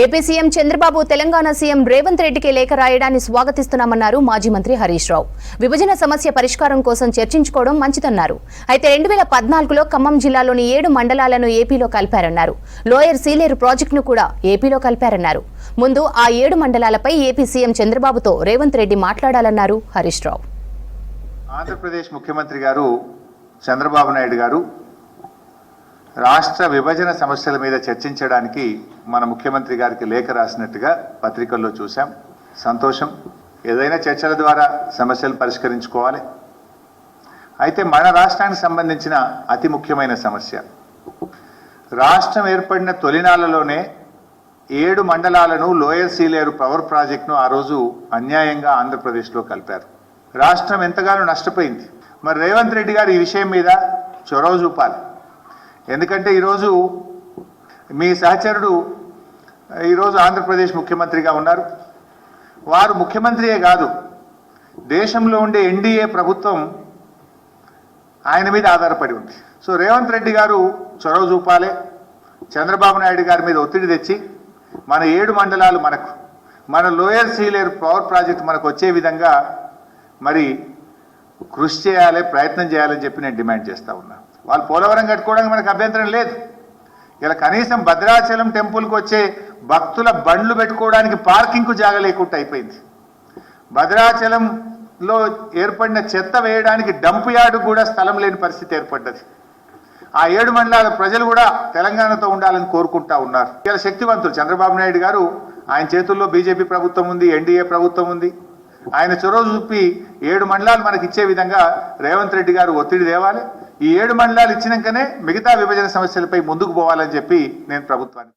AP CM Chandrababu Telangana CM Revanth రెడ్డికి లేఖ రాయడాన్ని స్వాగతిస్తున్నామన్నారు మాజీ మంత్రి హరీష్ రావు. విభజన సమస్య పరిష్కారం కోసం చర్చించుకోవడం మంచిదన్నారు. అయితే 2014లో ఖమ్మం జిల్లాలోని 7 మండలాలను ఏపీలో కలిపారన్నారు. లోయర్ సీలేరు ప్రాజెక్టును కూడా ఏపీలో కలిపారన్నారు. ముందు ఆ 7 మండలాలపై ఏపీ సీఎం చంద్రబాబుతో రేవంత్ రెడ్డి మాట్లాడాలన్నారు హరీష్ రావు. ఆంధ్రప్రదేశ్ ముఖ్యమంత్రి గారు చంద్రబాబు నాయుడు గారు రాష్ట్ర విభజన సమస్యల మీద చర్చించడానికి మన ముఖ్యమంత్రి గారికి లేఖ రాసినట్టుగా పత్రికల్లో చూశాం. సంతోషం. ఏదైనా చర్చల ద్వారా సమస్యలు పరిష్కరించుకోవాలి. అయితే మన రాష్ట్రానికి సంబంధించిన అతి ముఖ్యమైన సమస్య, రాష్ట్రం ఏర్పడిన తొలినాళ్లలోనే 7 మండలాలను లోయర్ సీలేరు పవర్ ప్రాజెక్టును ఆ రోజు అన్యాయంగా ఆంధ్రప్రదేశ్లో కలిపారు. రాష్ట్రం ఎంతగానో నష్టపోయింది. మరి రేవంత్ రెడ్డి గారు ఈ విషయం మీద చొరవ చూపాలి. ఎందుకంటే ఈరోజు మీ సహచరుడు ఈరోజు ఆంధ్రప్రదేశ్ ముఖ్యమంత్రిగా ఉన్నారు. వారు ముఖ్యమంత్రియే కాదు, దేశంలో ఉండే ఎన్డీఏ ప్రభుత్వం ఆయన మీద ఆధారపడి ఉంది. సో రేవంత్ రెడ్డి గారు చొరవ చూపాలి. చంద్రబాబు నాయుడు గారి మీద ఒత్తిడి తెచ్చి మన 7 మండలాలు మన లోయర్ సీలేరు పవర్ ప్రాజెక్ట్ మనకు వచ్చే విధంగా మరి కృషి చేయాలి, ప్రయత్నం చేయాలని చెప్పి నేను డిమాండ్ చేస్తూ ఉన్నా. వాళ్ళు పోలవరం కట్టుకోవడానికి మనకు అభ్యంతరం లేదు. ఇలా కనీసం భద్రాచలం టెంపుల్కి వచ్చే భక్తుల బండ్లు పెట్టుకోవడానికి పార్కింగ్కు జాగ లేకుండా అయిపోయింది. భద్రాచలంలో ఏర్పడిన చెత్త వేయడానికి డంప్ యార్డు కూడా స్థలం లేని పరిస్థితి ఏర్పడ్డది. ఆ 7 మండలాల ప్రజలు కూడా తెలంగాణతో ఉండాలని కోరుకుంటా ఉన్నారు. ఇలా శక్తివంతులు చంద్రబాబు నాయుడు గారు, ఆయన చేతుల్లో బీజేపీ ప్రభుత్వం ఉంది, ఎన్డీఏ ప్రభుత్వం ఉంది. ఆయన చొరవ చూపి 7 మండలాలు మనకి ఇచ్చే విధంగా రేవంత్ రెడ్డి గారు ఒత్తిడి తేవాలి. ఈ 7 మండలాలు ఇచ్చినాకనే మిగతా విభజన సమస్యలపై ముందుకు పోవాలని చెప్పి నేను ప్రభుత్వాన్ని